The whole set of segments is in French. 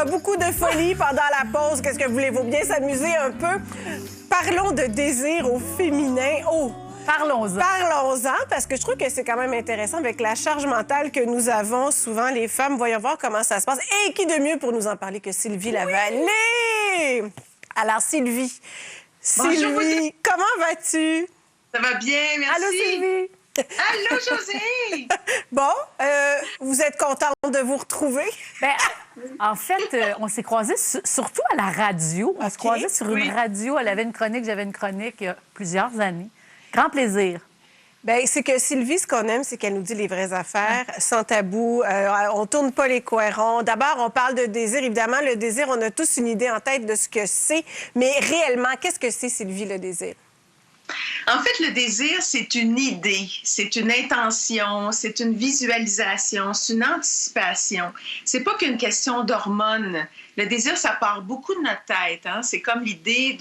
beaucoup de folie pendant la pause. Qu'est-ce que voulez-vous bien s'amuser un peu? Parlons de désir au féminin. Oh! Parlons-en. Parlons-en, parce que je trouve que c'est quand même intéressant avec la charge mentale que nous avons souvent, les femmes. Voyons voir comment ça se passe. Et qui de mieux pour nous en parler que Sylvie Lavallée? Alors, Sylvie, comment vas-tu? Ça va bien, merci. Allô, Sylvie? Allô, Josée! Bon, vous êtes contente de vous retrouver? Bien, en fait, on s'est croisés surtout à la radio. On se croisait sur une radio. Elle avait une chronique, j'avais une chronique il y a plusieurs années. Grand plaisir. Bien, c'est que Sylvie, ce qu'on aime, c'est qu'elle nous dit les vraies affaires, sans tabou. On tourne pas les coins ronds. D'abord, on parle de désir. Évidemment, le désir, on a tous une idée en tête de ce que c'est. Mais réellement, qu'est-ce que c'est, Sylvie, le désir? En fait, le désir, c'est une idée, c'est une intention, c'est une visualisation, c'est une anticipation. C'est pas qu'une question d'hormones. Le désir, ça part beaucoup de notre tête. Hein? C'est comme l'idée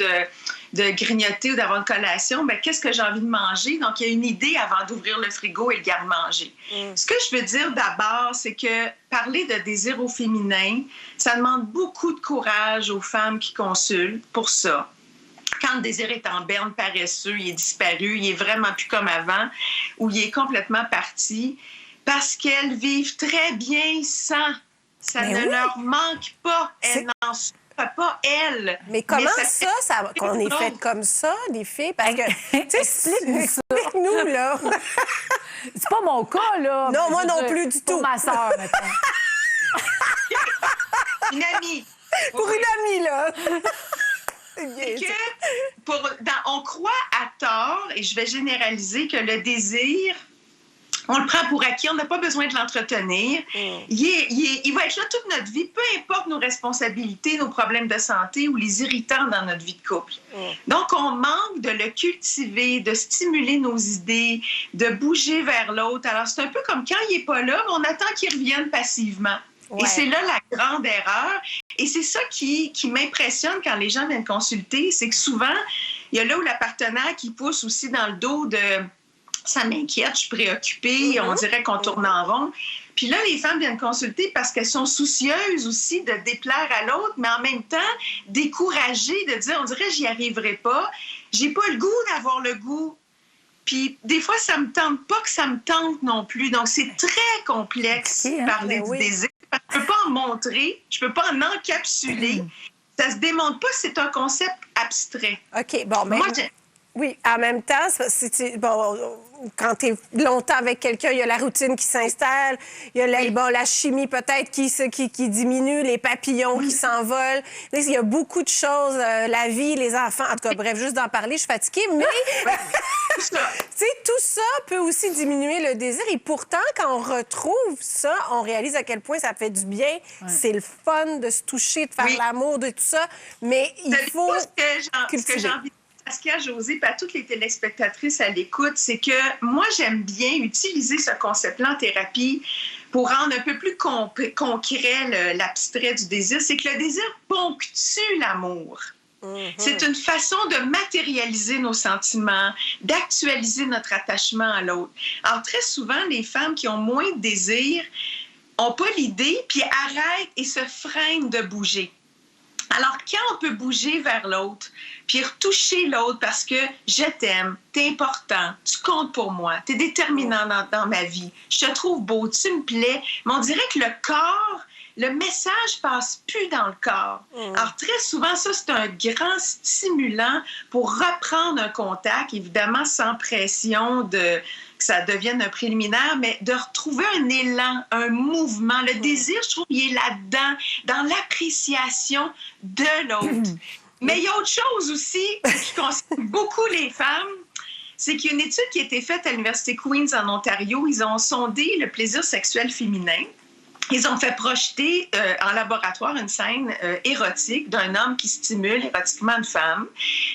de grignoter ou d'avoir une collation. Bien, qu'est-ce que j'ai envie de manger? Donc, il y a une idée avant d'ouvrir le frigo et le garde-manger. Ce que je veux dire d'abord, c'est que parler de désir au féminin, ça demande beaucoup de courage aux femmes qui consultent pour ça. Quand le désir est en berne paresseux, il est disparu, il est vraiment plus comme avant, ou il est complètement parti, parce qu'elles vivent très bien sans. Ça ne leur manque pas. Elles n'en souffrent pas, elles. Mais comment ça qu'on est faites comme ça, les filles? Parce que, tu sais, explique-nous, là. C'est pas mon cas, là. Non, moi non plus du tout. Pour ma sœur, maintenant. Une amie. Pour une amie, là. C'est que on croit à tort, et je vais généraliser, que le désir, on le prend pour acquis, on n'a pas besoin de l'entretenir. Il va être là toute notre vie, peu importe nos responsabilités, nos problèmes de santé ou les irritants dans notre vie de couple. Donc, on manque de le cultiver, de stimuler nos idées, de bouger vers l'autre. Alors, c'est un peu comme quand il n'est pas là, mais on attend qu'il revienne passivement. Et c'est là la grande erreur. Et c'est ça qui m'impressionne quand les gens viennent consulter, c'est que souvent, il y a là où la partenaire qui pousse aussi dans le dos de « ça m'inquiète, je suis préoccupée, on dirait qu'on tourne en rond ». Puis là, les femmes viennent consulter parce qu'elles sont soucieuses aussi de déplaire à l'autre, mais en même temps, découragées de dire « on dirait que j'y arriverai pas, j'ai pas le goût d'avoir le goût ». Puis des fois, ça me tente pas que ça me tente non plus. Donc, c'est très complexe parler du désir. Je peux pas en montrer, je peux pas en encapsuler. Ça se démontre pas, c'est un concept abstrait. OK, bon, mais... Oui, en même temps, quand tu es longtemps avec quelqu'un, il y a la routine qui s'installe, il y a la chimie peut-être qui diminue, les papillons qui s'envolent. Il y a beaucoup de choses, la vie, les enfants. En tout cas, bref, juste d'en parler, je suis fatiguée, mais tout ça peut aussi diminuer le désir. Et pourtant, quand on retrouve ça, on réalise à quel point ça fait du bien. C'est le fun de se toucher, de faire l'amour, de tout ça. Mais il faut ce que j'ai envie de Pascal, Josée, et à toutes les téléspectatrices à l'écoute, c'est que moi, j'aime bien utiliser ce concept-là en thérapie pour rendre un peu plus concret l'abstrait du désir. C'est que le désir ponctue l'amour. C'est une façon de matérialiser nos sentiments, d'actualiser notre attachement à l'autre. Alors, très souvent, les femmes qui ont moins de désir n'ont pas l'idée, puis arrêtent et se freinent de bouger. Alors, quand on peut bouger vers l'autre, puis retoucher l'autre parce que je t'aime, t'es important, tu comptes pour moi, t'es déterminant dans ma vie, je te trouve beau, tu me plais, mais on dirait que le corps, le message passe plus dans le corps. Alors, très souvent, ça, c'est un grand stimulant pour reprendre un contact, évidemment sans pression que ça devienne un préliminaire, mais de retrouver un élan, un mouvement. Le désir, je trouve, il est là-dedans, dans l'appréciation de l'autre. Mais il y a autre chose aussi qui concerne beaucoup les femmes, c'est qu'il y a une étude qui a été faite à l'Université Queen's en Ontario. Ils ont sondé le plaisir sexuel féminin. Ils ont fait projeter en laboratoire une scène érotique d'un homme qui stimule érotiquement une femme.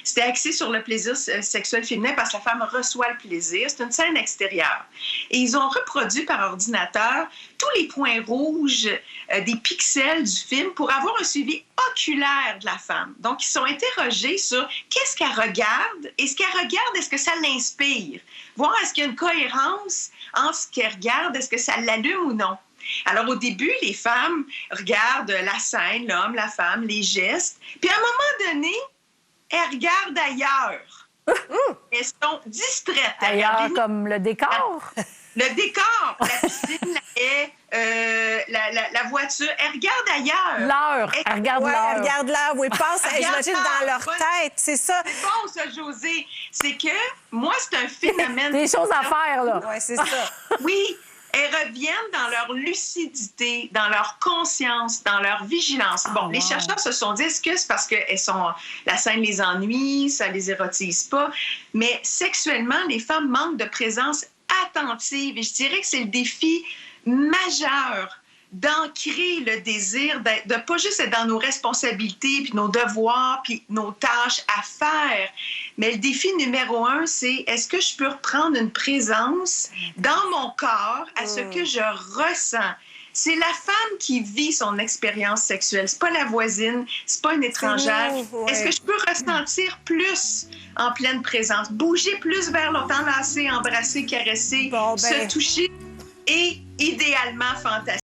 C'était axé sur le plaisir sexuel féminin parce que la femme reçoit le plaisir. C'est une scène extérieure. Et ils ont reproduit par ordinateur tous les points rouges des pixels du film pour avoir un suivi oculaire de la femme. Donc, ils sont interrogés sur qu'est-ce qu'elle regarde et ce qu'elle regarde, est-ce que ça l'inspire? Voir est-ce qu'il y a une cohérence entre ce qu'elle regarde, est-ce que ça l'allume ou non? Alors, au début, les femmes regardent la scène, l'homme, la femme, les gestes, puis à un moment donné, elles regardent ailleurs. Elles sont distraites. Ailleurs, comme le décor? Le décor, la piscine, la haie, la voiture, elles regardent ailleurs. L'heure, elles regardent Ouais, l'heure. elles regardent l'heure, oui, pensent, j'imagine, dans leur tête, c'est ça. C'est bon, ça, Josée. C'est que, moi, c'est un phénomène... Des choses à faire, là. Oui, c'est ça. Oui, elles reviennent dans leur lucidité, dans leur conscience, dans leur vigilance. Bon, les chercheurs se sont dit, est-ce que c'est parce que la scène les ennuie, ça les érotise pas? Mais sexuellement, les femmes manquent de présence attentive. Et je dirais que c'est le défi majeur d'ancrer le désir, de pas juste être dans nos responsabilités, puis nos devoirs, puis nos tâches à faire. Mais le défi numéro 1, c'est est-ce que je peux reprendre une présence dans mon corps à ce que je ressens? C'est la femme qui vit son expérience sexuelle. C'est pas la voisine, c'est pas une étrangère. Ouais. Est-ce que je peux ressentir plus en pleine présence? Bouger plus vers l'autre, enlacer, embrasser, caresser, se toucher et idéalement fantastique.